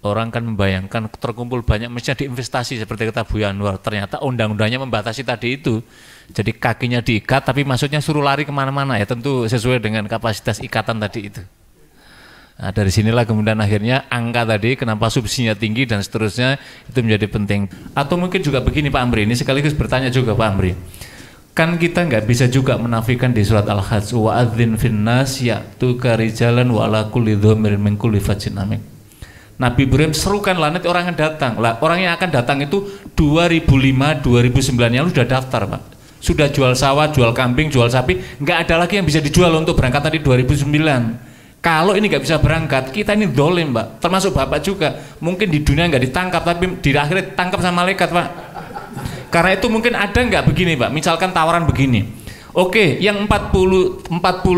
Orang kan membayangkan terkumpul banyak mestinya diinvestasi seperti kata Bu Yanwar. Ternyata undang-undangnya membatasi tadi itu. Jadi kakinya diikat tapi maksudnya suruh lari kemana-mana ya, tentu sesuai dengan kapasitas ikatan tadi itu. Nah, dari sinilah kemudian akhirnya angka tadi kenapa subsidinya tinggi dan seterusnya itu menjadi penting. Atau mungkin juga begini Pak Amri, ini sekaligus bertanya juga Pak Amri. Kan kita nggak bisa juga menafikan di surat Al-Hajj wa adzin finnas ya'tuka rijalan wa ala kulli dhamirin min kulli fajjin amik. Nabi Ibrahim serukan lanat orang yang datang. Lah, orang yang akan datang itu 2005, 2009 yang sudah daftar Pak. Sudah jual sawah, jual kambing, jual sapi, nggak ada lagi yang bisa dijual untuk berangkat tadi 2009. Kalau ini nggak bisa berangkat, kita ini dolim Mbak, termasuk Bapak juga. Mungkin di dunia nggak ditangkap, tapi di akhirat ditangkap sama malaikat Pak. Karena itu mungkin ada nggak begini Pak, misalkan tawaran begini. Oke, yang 40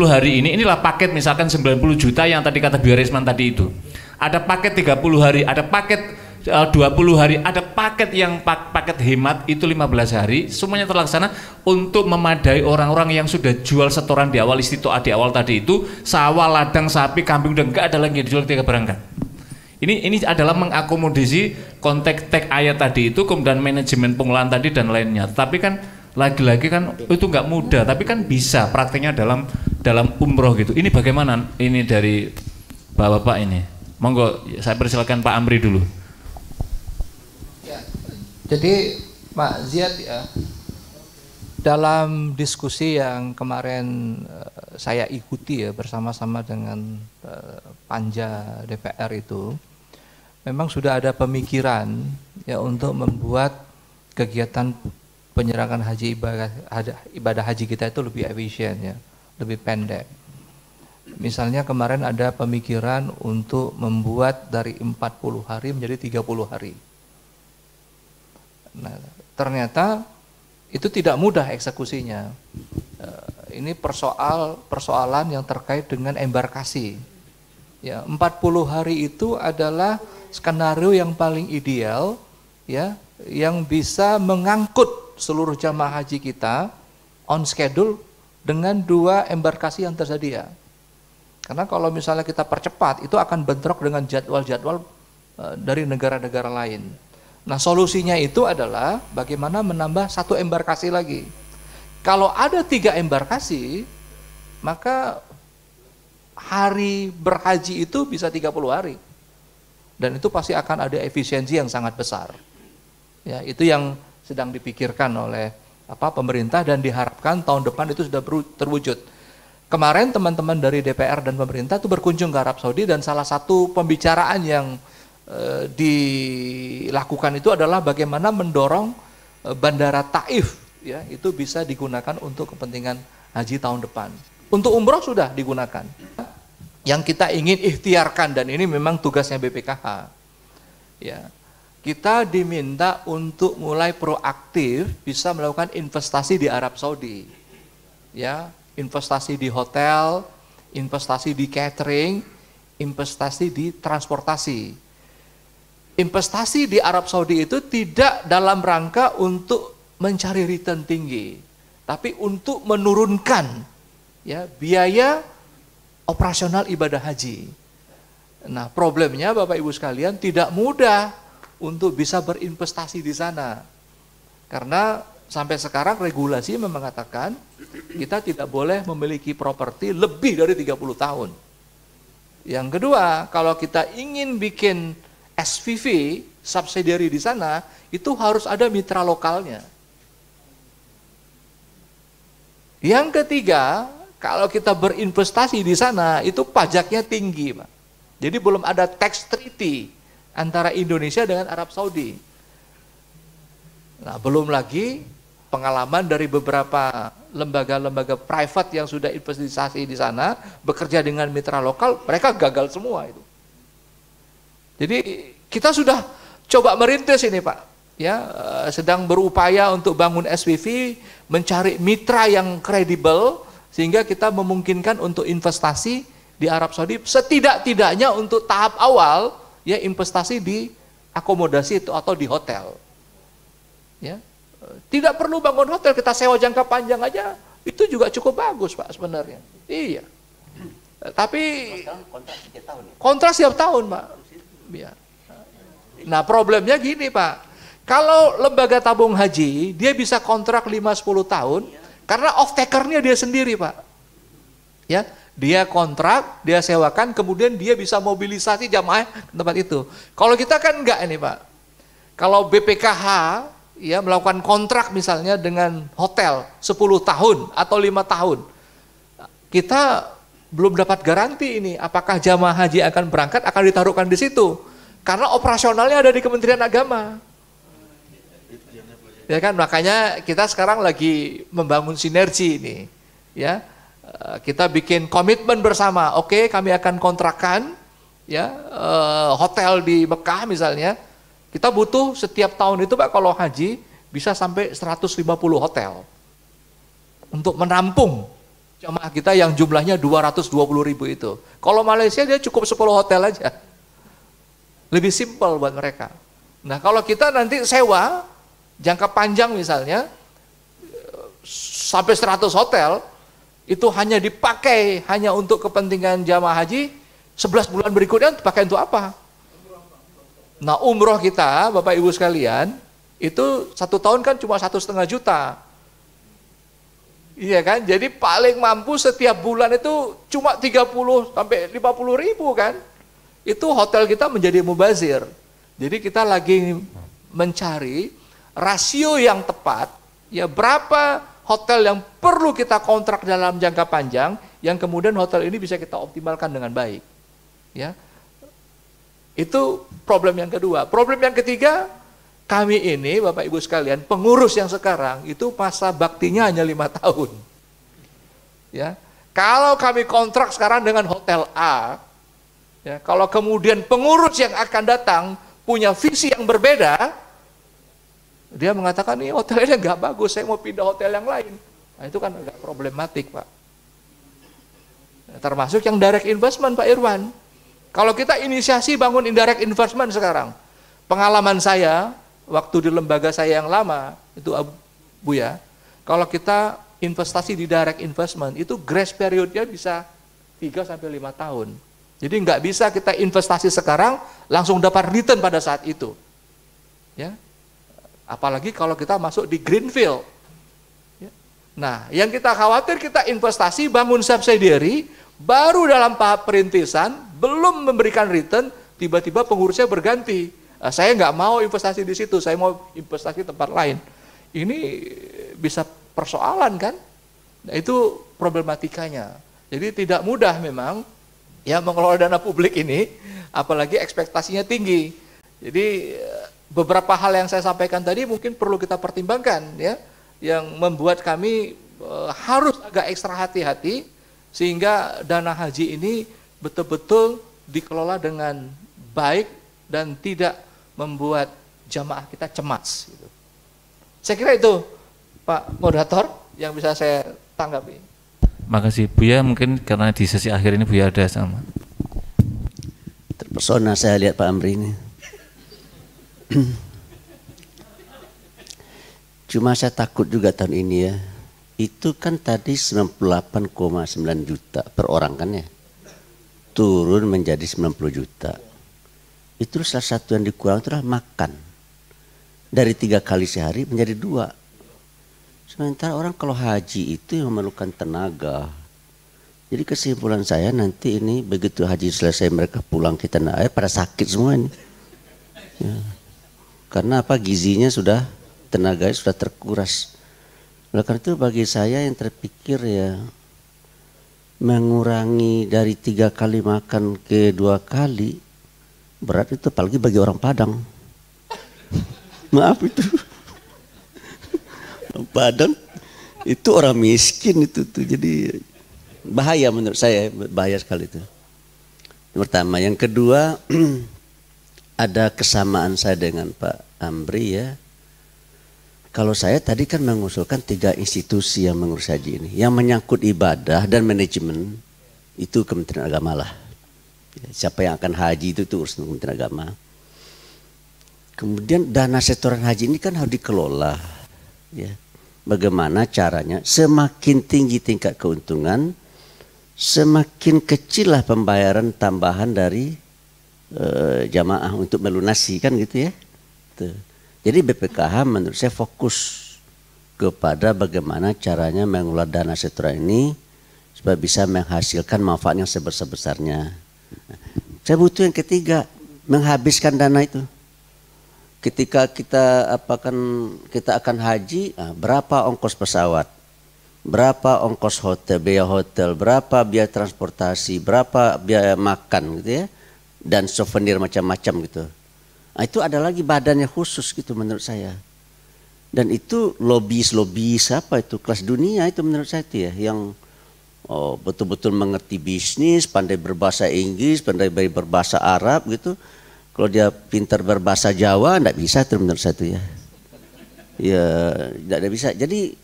hari ini, inilah paket misalkan 90 juta yang tadi kata Bu Risman tadi itu. Ada paket 30 hari, ada paket 20 hari, ada paket yang paket hemat itu 15 hari, semuanya terlaksana untuk memadai orang-orang yang sudah jual setoran di awal istitoah di awal tadi itu, sawah, ladang, sapi, kambing udah nggak ada lagi yang dijual ketika berangkat. Ini adalah mengakomodasi konteks teks ayat tadi itu, kemudian manajemen pengelolaan tadi dan lainnya. Tapi kan lagi-lagi kan itu nggak mudah, tapi kan bisa prakteknya dalam umroh gitu. Ini bagaimana ini dari Bapak ini? Monggo saya persilakan Pak Amri dulu. Jadi Pak Ziyad ya, dalam diskusi yang kemarin saya ikuti ya bersama-sama dengan Panja DPR itu, memang sudah ada pemikiran ya untuk membuat kegiatan penyelenggaraan haji ibadah haji kita itu lebih efisien ya, lebih pendek. Misalnya kemarin ada pemikiran untuk membuat dari 40 hari menjadi 30 hari. Nah, ternyata itu tidak mudah eksekusinya. Ini persoalan yang terkait dengan embarkasi. Ya, 40 hari itu adalah skenario yang paling ideal ya, yang bisa mengangkut seluruh jamaah haji kita on schedule dengan 2 embarkasi yang tersedia. Karena kalau misalnya kita percepat, itu akan bentrok dengan jadwal-jadwal dari negara-negara lain. Nah, solusinya itu adalah bagaimana menambah 1 embarkasi lagi. Kalau ada 3 embarkasi, maka hari berhaji itu bisa 30 hari. Dan itu pasti akan ada efisiensi yang sangat besar. Ya, itu yang sedang dipikirkan oleh pemerintah dan diharapkan tahun depan itu sudah terwujud. Kemarin teman-teman dari DPR dan pemerintah itu berkunjung ke Arab Saudi dan salah satu pembicaraan yang dilakukan itu adalah bagaimana mendorong bandara Taif ya itu bisa digunakan untuk kepentingan haji tahun depan. Untuk umroh sudah digunakan. Yang kita ingin ikhtiarkan dan ini memang tugasnya BPKH. Ya. Kita diminta untuk mulai proaktif bisa melakukan investasi di Arab Saudi. Ya, investasi di hotel, investasi di catering, investasi di transportasi. Investasi di Arab Saudi itu tidak dalam rangka untuk mencari return tinggi, tapi untuk menurunkan ya biaya operasional ibadah haji. Nah, problemnya Bapak Ibu sekalian tidak mudah untuk bisa berinvestasi di sana. Karena sampai sekarang regulasi mengatakan kita tidak boleh memiliki properti lebih dari 30 tahun. Yang kedua, kalau kita ingin bikin SPV, subsidiary di sana, itu harus ada mitra lokalnya. Yang ketiga, kalau kita berinvestasi di sana, itu pajaknya tinggi, Pak. Jadi belum ada tax treaty antara Indonesia dengan Arab Saudi. Nah, belum lagi pengalaman dari beberapa lembaga-lembaga private yang sudah investasi di sana, bekerja dengan mitra lokal, mereka gagal semua itu. Jadi kita sudah coba merintis ini Pak, ya sedang berupaya untuk bangun SPV, mencari mitra yang kredibel sehingga kita memungkinkan untuk investasi di Arab Saudi setidak-tidaknya untuk tahap awal ya investasi di akomodasi itu atau di hotel. Ya. Tidak perlu bangun hotel, kita sewa jangka panjang aja itu juga cukup bagus Pak sebenarnya. Iya. Tapi kontrak setiap tahun Pak. Ya. Nah problemnya gini Pak, kalau lembaga tabung haji dia bisa kontrak 5-10 tahun karena off takernya dia sendiri Pak. Ya, dia kontrak, dia sewakan, kemudian dia bisa mobilisasi jamaah ke tempat itu. Kalau kita kan enggak ini Pak. Kalau BPKH ya melakukan kontrak misalnya dengan hotel 10 tahun atau 5 tahun, kita belum dapat garansi ini apakah jamaah haji akan berangkat, akan ditaruhkan di situ. Karena operasionalnya ada di Kementerian Agama. Ya kan, makanya kita sekarang lagi membangun sinergi ini. Ya, kita bikin komitmen bersama. Oke, kami akan kontrakkan ya hotel di Mekah misalnya. Kita butuh setiap tahun itu Pak kalau haji bisa sampai 150 hotel untuk menampung jamaah kita yang jumlahnya 220.000 itu. Kalau Malaysia dia cukup 10 hotel aja. Lebih simpel buat mereka. Nah kalau kita nanti sewa jangka panjang misalnya sampai 100 hotel itu hanya dipakai hanya untuk kepentingan jamaah haji, 11 bulan berikutnya dipakai untuk apa? Nah umroh kita Bapak Ibu sekalian itu 1 tahun kan cuma 1,5 juta. Iya kan, jadi paling mampu setiap bulan itu cuma 30 sampai 50 ribu kan. Itu hotel kita menjadi mubazir. Jadi kita lagi mencari rasio yang tepat, ya berapa hotel yang perlu kita kontrak dalam jangka panjang, yang kemudian hotel ini bisa kita optimalkan dengan baik. Ya, itu problem yang kedua. Problem yang ketiga, kami ini Bapak Ibu sekalian, pengurus yang sekarang itu masa baktinya hanya 5 tahun. Ya, kalau kami kontrak sekarang dengan hotel A, ya, kalau kemudian pengurus yang akan datang punya visi yang berbeda, dia mengatakan ini hotelnya nggak bagus, saya mau pindah hotel yang lain. Nah, itu kan agak problematik Pak. Nah, termasuk yang direct investment Pak Irwan. Kalau kita inisiasi bangun indirect investment sekarang, pengalaman saya waktu di lembaga saya yang lama itu Buya, kalau kita investasi di direct investment itu grace periodnya bisa 3-5 tahun. Jadi nggak bisa kita investasi sekarang langsung dapat return pada saat itu. Ya. Apalagi kalau kita masuk di greenfield. Ya. Nah, yang kita khawatir kita investasi bangun subsidiary baru dalam tahap perintisan belum memberikan return, tiba-tiba pengurusnya berganti. Nah, saya nggak mau investasi di situ, saya mau investasi tempat lain. Ini bisa persoalan kan? Nah, itu problematikanya. Jadi tidak mudah memang ya mengelola dana publik ini, apalagi ekspektasinya tinggi. Jadi beberapa hal yang saya sampaikan tadi mungkin perlu kita pertimbangkan ya, yang membuat kami harus agak ekstra hati-hati sehingga dana haji ini betul-betul dikelola dengan baik dan tidak membuat jamaah kita cemas. Gitu. Saya kira itu Pak Moderator yang bisa saya tanggapi. Makasih Buya, mungkin karena di sesi akhir ini Buya ada sama. Terpesona saya lihat Pak Amri ini. Cuma saya takut juga tahun ini ya. Itu kan tadi 98,9 juta per orang kan ya. Turun menjadi 90 juta. Itu salah satu yang dikurang itu adalah makan. Dari 3 kali sehari menjadi 2. Sementara orang kalau haji itu yang memerlukan tenaga. Jadi kesimpulan saya nanti ini begitu haji selesai mereka pulang ke tanah air pada sakit semua ini. Ya. Karena apa, gizinya sudah, tenaganya sudah terkuras. Oleh karena itu bagi saya yang terpikir ya mengurangi dari 3 kali makan ke 2 kali berat itu, apalagi bagi orang Padang. Maaf itu. Orang Padang itu orang miskin itu tuh, jadi bahaya menurut saya, bahaya sekali itu. Yang pertama, yang kedua ada kesamaan saya dengan Pak Amri ya. Kalau saya tadi kan mengusulkan 3 institusi yang mengurus haji ini. Yang menyangkut ibadah dan manajemen itu Kementerian Agama lah. Siapa yang akan haji itu urusan Kementerian Agama. Kemudian dana setoran haji ini kan harus dikelola. Ya. Bagaimana caranya? Semakin tinggi tingkat keuntungan, semakin kecillah pembayaran tambahan dari jamaah untuk melunasi kan gitu ya. Tuh. Jadi BPKH menurut saya fokus kepada bagaimana caranya mengelola dana setoran ini supaya bisa menghasilkan manfaat yang sebesar-besarnya. Saya butuh yang ketiga, menghabiskan dana itu. Ketika kita akan haji, berapa ongkos pesawat, berapa ongkos biaya hotel, berapa biaya transportasi, berapa biaya makan gitu ya, dan souvenir macam-macam gitu. Nah, itu ada lagi badannya khusus gitu menurut saya. Dan itu lobis apa itu kelas dunia itu menurut saya itu ya, yang betul-betul mengerti bisnis, pandai berbahasa Inggris, pandai berbahasa Arab gitu. Kalau dia pintar berbahasa Jawa, enggak bisa itu menurut saya itu ya. Ya, enggak bisa. Jadi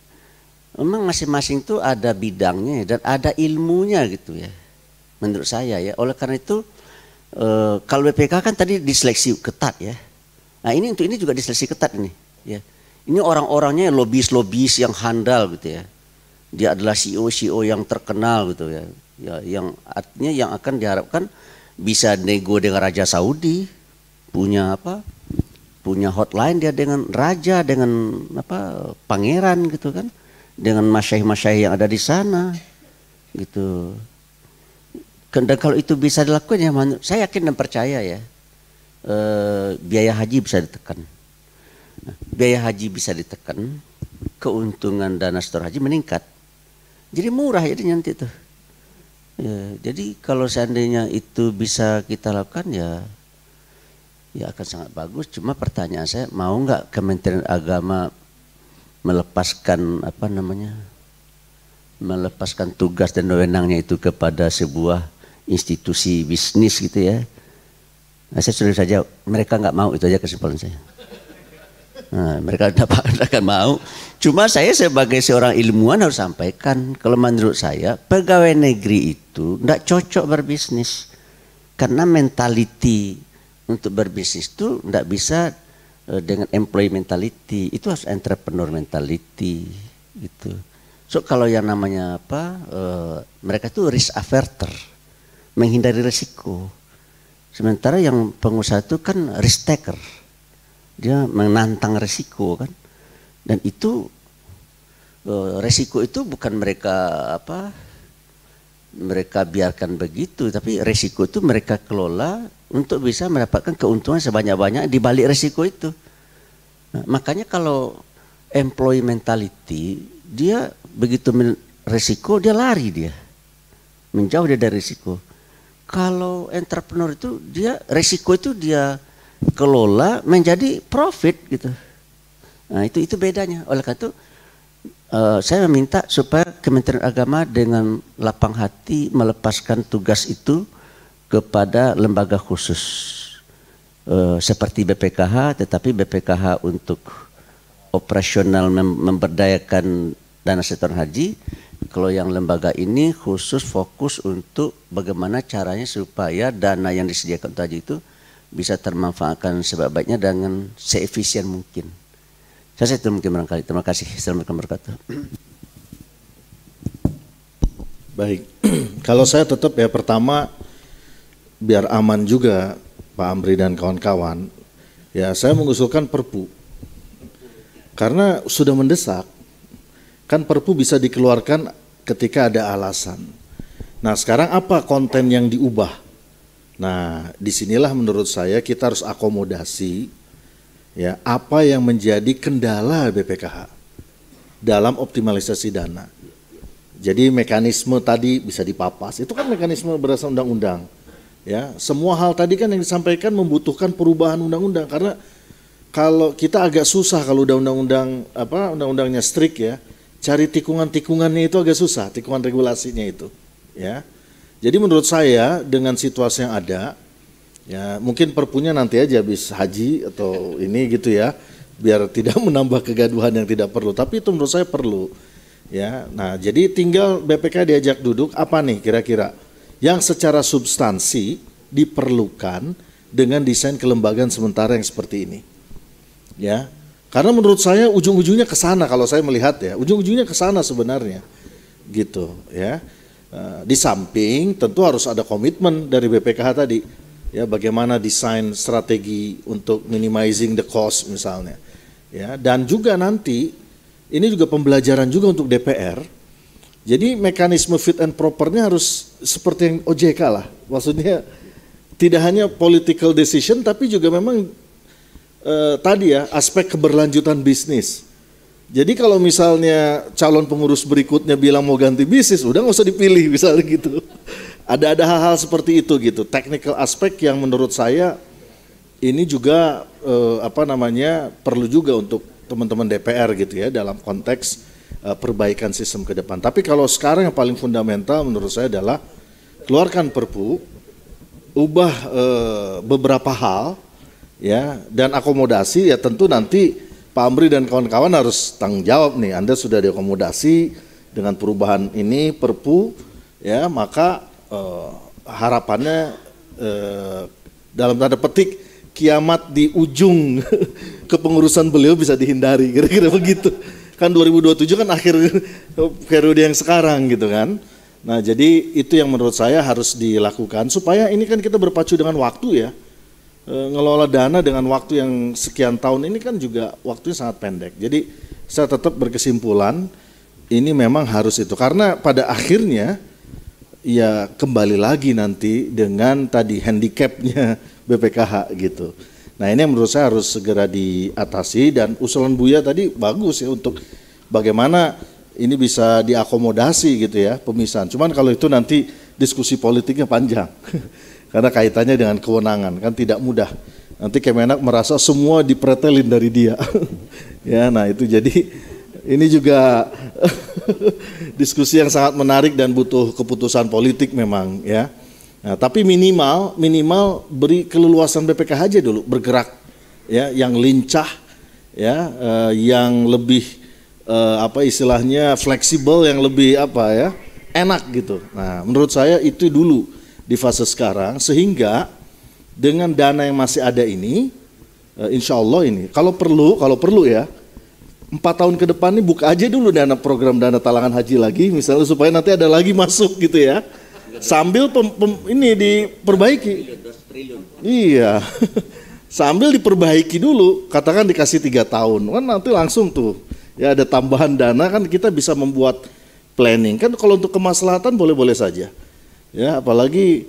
memang masing-masing itu ada bidangnya dan ada ilmunya gitu ya. Menurut saya ya. Oleh karena itu kalau BPK kan tadi diseleksi ketat ya. Nah, ini untuk ini juga diseleksi ketat ini ya. Ini orang-orangnya lobis yang handal gitu ya. Dia adalah CEO yang terkenal gitu ya. Ya, yang artinya yang akan diharapkan bisa nego dengan Raja Saudi, punya hotline dia dengan raja, dengan pangeran gitu kan, dengan masyayikh yang ada di sana gitu. Dan kalau itu bisa dilakukan ya, saya yakin dan percaya ya, biaya haji bisa ditekan. Biaya haji bisa ditekan, keuntungan dana setor haji meningkat. Jadi murah jadi nanti tuh. Ya, jadi kalau seandainya itu bisa kita lakukan ya akan sangat bagus. Cuma pertanyaan saya, mau nggak Kementerian Agama melepaskan melepaskan tugas dan wewenangnya itu kepada sebuah institusi bisnis gitu ya? Nah, saya sudah saja mereka nggak mau, itu aja kesimpulan saya. Nah, mereka tidak akan mau. Cuma saya sebagai seorang ilmuwan harus sampaikan, kalau menurut saya pegawai negeri itu tidak cocok berbisnis. Karena mentality untuk berbisnis itu tidak bisa dengan employee mentality, itu harus entrepreneur mentality gitu. So kalau yang namanya mereka itu risk averter, menghindari risiko. Sementara yang pengusaha itu kan risk taker. Dia menantang resiko kan, dan itu resiko itu bukan mereka biarkan begitu, tapi resiko itu mereka kelola untuk bisa mendapatkan keuntungan sebanyak-banyak di balik resiko itu. Nah, makanya kalau employee mentality, dia begitu resiko dia lari, dia menjauh dari resiko. Kalau entrepreneur itu dia resiko itu dia kelola menjadi profit gitu. Nah, itu bedanya. Oleh karena itu saya meminta supaya Kementerian Agama dengan lapang hati melepaskan tugas itu kepada lembaga khusus seperti BPKH, tetapi BPKH untuk operasional memberdayakan dana setoran haji. Kalau yang lembaga ini khusus fokus untuk bagaimana caranya supaya dana yang disediakan untuk haji itu bisa termanfaatkan sebaik-baiknya dengan seefisien mungkin. Saya itu mungkin barangkali. Terima kasih. Assalamualaikum warahmatullahi wabarakatuh. Baik, kalau saya tetap ya pertama biar aman juga Pak Amri dan kawan-kawan, ya saya mengusulkan Perpu. Karena sudah mendesak, kan Perpu bisa dikeluarkan ketika ada alasan. Nah sekarang apa konten yang diubah? Nah, disinilah menurut saya kita harus akomodasi ya apa yang menjadi kendala BPKH dalam optimalisasi dana. Jadi mekanisme tadi bisa dipapas, itu kan mekanisme berdasarkan undang-undang. Ya, semua hal tadi kan yang disampaikan membutuhkan perubahan undang-undang karena kalau kita agak susah kalau udah undang-undangnya strict ya, cari tikungan-tikungannya itu agak susah, tikungan regulasinya itu, ya. Jadi menurut saya dengan situasi yang ada, ya mungkin Perpunya nanti aja habis haji atau ini gitu ya, biar tidak menambah kegaduhan yang tidak perlu. Tapi itu menurut saya perlu, ya. Nah jadi tinggal BPK diajak duduk apa nih kira-kira yang secara substansi diperlukan dengan desain kelembagaan sementara yang seperti ini, ya. Karena menurut saya ujung-ujungnya ke sana kalau saya melihat ya, ujung-ujungnya ke sana sebenarnya, gitu ya. Di samping tentu harus ada komitmen dari BPKH tadi. ya bagaimana desain strategi untuk minimizing the cost misalnya, ya, dan juga nanti ini juga pembelajaran juga untuk DPR. Jadi mekanisme fit and propernya harus seperti yang OJK lah, maksudnya tidak hanya political decision tapi juga memang tadi ya aspek keberlanjutan bisnis. Jadi kalau misalnya calon pengurus berikutnya bilang mau ganti bisnis, udah nggak usah dipilih misalnya gitu. Ada hal-hal seperti itu gitu, technical aspek yang menurut saya ini juga perlu juga untuk teman-teman DPR gitu ya dalam konteks perbaikan sistem ke depan. Tapi kalau sekarang yang paling fundamental menurut saya adalah keluarkan Perpu, ubah beberapa hal ya dan akomodasi ya tentu nanti Pak Amri dan kawan-kawan harus tanggung jawab nih. Anda sudah diakomodasi dengan perubahan ini Perpu ya maka harapannya dalam tanda petik kiamat di ujung kepengurusan beliau bisa dihindari, kira-kira begitu. Kan 2027 kan akhir periode yang sekarang gitu kan. Nah jadi itu yang menurut saya harus dilakukan supaya ini kan kita berpacu dengan waktu ya. Ngelola dana dengan waktu yang sekian tahun ini kan juga waktunya sangat pendek. Jadi saya tetap berkesimpulan ini memang harus itu. Karena pada akhirnya ya kembali lagi nanti dengan tadi handicapnya BPKH gitu. Nah ini yang menurut saya harus segera diatasi dan usulan Buya tadi bagus ya untuk bagaimana ini bisa diakomodasi gitu ya pemisahan. Cuman kalau itu nanti diskusi politiknya panjang karena kaitannya dengan kewenangan kan tidak mudah. Nanti Kemenak merasa semua dipretelin dari dia. Ya nah itu jadi ini juga diskusi yang sangat menarik dan butuh keputusan politik memang ya. Nah, tapi minimal beri keleluasan BPKH aja dulu bergerak ya yang lincah ya yang lebih istilahnya fleksibel yang lebih enak gitu. Nah, menurut saya itu dulu di fase sekarang sehingga dengan dana yang masih ada ini insya Allah ini kalau perlu ya 4 tahun ke depan ini buka aja dulu program dana talangan haji lagi misalnya supaya nanti ada lagi masuk gitu ya. Sambil ini diperbaiki. Iya. Sambil diperbaiki dulu, katakan dikasih 3 tahun. Kan nanti langsung tuh ya ada tambahan dana kan kita bisa membuat planning. Kan kalau untuk kemaslahatan boleh-boleh saja. Ya, apalagi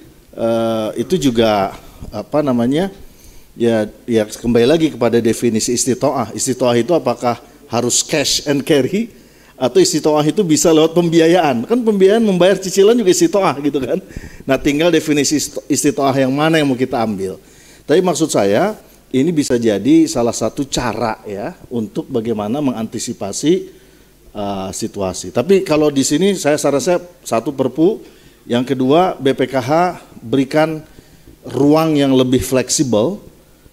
itu juga ya kembali lagi kepada definisi istitoah. Istitoah itu apakah harus cash and carry atau istitoah itu bisa lewat pembiayaan. Kan pembiayaan membayar cicilan juga istitoah gitu kan. Nah tinggal definisi istitoah yang mana yang mau kita ambil. Tapi maksud saya ini bisa jadi salah satu cara ya untuk bagaimana mengantisipasi situasi. Tapi kalau di sini saya saran saya satu Perpu, yang kedua BPKH berikan ruang yang lebih fleksibel,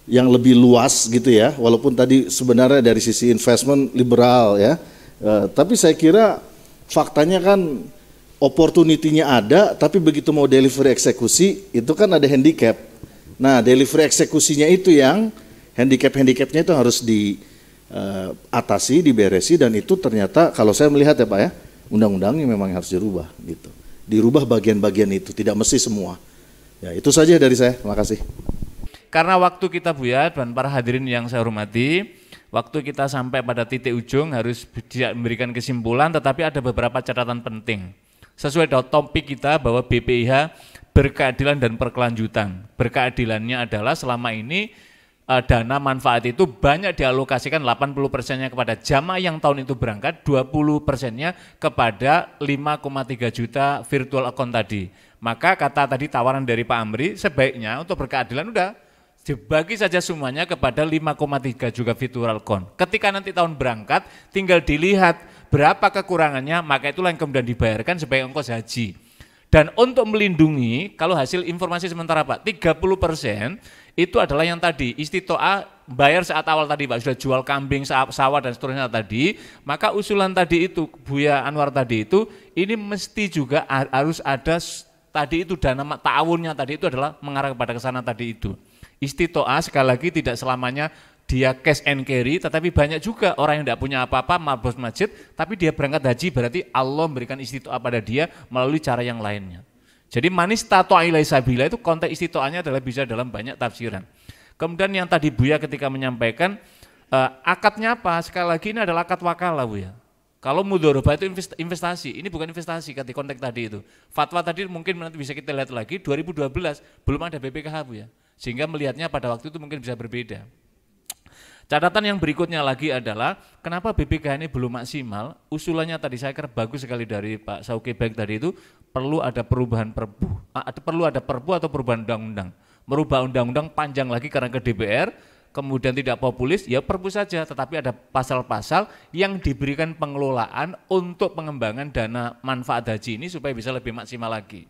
yang lebih luas gitu ya. Walaupun tadi sebenarnya dari sisi investment liberal ya. Tapi saya kira faktanya kan opportunity-nya ada, tapi begitu mau delivery eksekusi itu kan ada handicap. Nah delivery eksekusinya itu yang handicapnya itu harus diatasi, diberesi dan itu ternyata kalau saya melihat ya Pak ya, undang-undangnya memang harus dirubah gitu. Dirubah bagian-bagian itu, tidak mesti semua. Ya itu saja dari saya, terima kasih. Karena waktu kita Buya dan para hadirin yang saya hormati, waktu kita sampai pada titik ujung harus memberikan kesimpulan, tetapi ada beberapa catatan penting. Sesuai dengan topik kita bahwa BPIH berkeadilan dan berkelanjutan. Berkeadilannya adalah selama ini dana manfaat itu banyak dialokasikan 80%-nya kepada jamaah yang tahun itu berangkat, 20%-nya kepada 5,3 juta virtual account tadi. Maka kata tadi tawaran dari Pak Amri, sebaiknya untuk berkeadilan udah dibagi saja semuanya kepada 5,3 juga virtual account. Ketika nanti tahun berangkat, tinggal dilihat berapa kekurangannya, maka itulah yang kemudian dibayarkan sebagai ongkos haji. Dan untuk melindungi, kalau hasil informasi sementara Pak, 30% itu adalah yang tadi, istitoah bayar saat awal tadi Pak, sudah jual kambing, sawah dan seterusnya tadi, maka usulan tadi itu, Buya Anwar tadi itu, ini mesti juga harus ada tadi itu dana ta'awunnya tadi itu adalah mengarah kepada kesana tadi itu. Istitoah sekali lagi tidak selamanya dia cash and carry, tetapi banyak juga orang yang tidak punya apa-apa, mabos masjid, tapi dia berangkat haji berarti Allah memberikan istitoah pada dia melalui cara yang lainnya. Jadi manis tato'a ilai sabila itu konteks istitoanya adalah bisa dalam banyak tafsiran. Kemudian yang tadi Buya ketika menyampaikan akadnya apa? Sekali lagi ini adalah akad wakalah Buya. Kalau mudharabah itu investasi, ini bukan investasi di konteks tadi itu. Fatwa tadi mungkin nanti bisa kita lihat lagi 2012 belum ada BPKH Buya. Sehingga melihatnya pada waktu itu mungkin bisa berbeda. Catatan yang berikutnya lagi adalah kenapa BPKH ini belum maksimal? Usulannya tadi saya kira bagus sekali dari Pak Sauki Baik tadi itu perlu ada perubahan perpu, perlu ada perpu atau perubahan undang-undang. Merubah undang-undang panjang lagi karena ke DPR, kemudian tidak populis, ya perpu saja, tetapi ada pasal-pasal yang diberikan pengelolaan untuk pengembangan dana manfaat haji ini supaya bisa lebih maksimal lagi.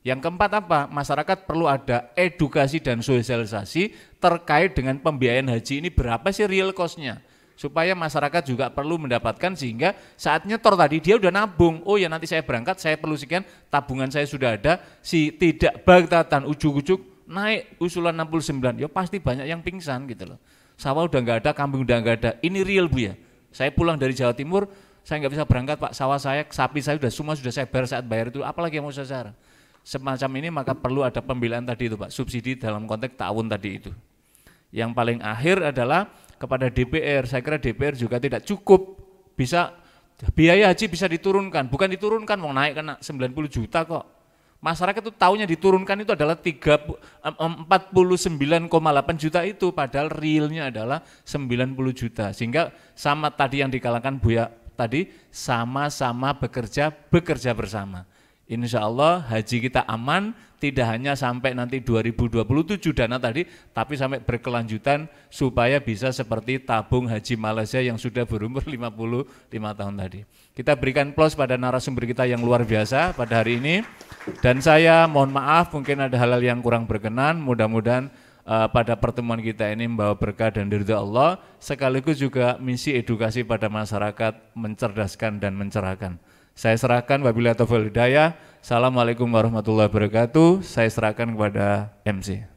Yang keempat apa? Masyarakat perlu ada edukasi dan sosialisasi terkait dengan pembiayaan haji ini berapa sih real cost-nya. Supaya masyarakat juga perlu mendapatkan sehingga saat nyetor tadi dia udah nabung. Oh ya nanti saya berangkat, saya perlu sekian, tabungan saya sudah ada, si tidak bagtatan ujuk-ujuk naik usulan 69, ya pasti banyak yang pingsan gitu loh. Sawah udah nggak ada, kambing udah nggak ada, ini real Bu ya. Saya pulang dari Jawa Timur, saya nggak bisa berangkat Pak, sawah saya, sapi saya semua sudah saya bayar saat bayar itu, apalagi yang mau saya. Semacam ini maka perlu ada pembelaan tadi itu Pak, subsidi dalam konteks ta'awun tadi itu. Yang paling akhir adalah kepada DPR, saya kira DPR juga tidak cukup bisa, biaya haji bisa diturunkan, bukan diturunkan, mau naik kena 90 juta kok. Masyarakat itu taunya diturunkan itu adalah 49,8 juta itu, padahal realnya adalah 90 juta. Sehingga sama tadi yang dikatakan Buya tadi, sama-sama bekerja bersama. Insya Allah haji kita aman, tidak hanya sampai nanti 2027 dana tadi, tapi sampai berkelanjutan supaya bisa seperti tabung haji Malaysia yang sudah berumur 55 tahun tadi. Kita berikan plus pada narasumber kita yang luar biasa pada hari ini. Dan saya mohon maaf mungkin ada hal-hal yang kurang berkenan, mudah-mudahan pada pertemuan kita ini membawa berkah dan ridha Allah, sekaligus juga misi edukasi pada masyarakat, mencerdaskan dan mencerahkan. Saya serahkan wabillahi taufiq wal hidayah. Assalamualaikum warahmatullahi wabarakatuh. Saya serahkan kepada MC.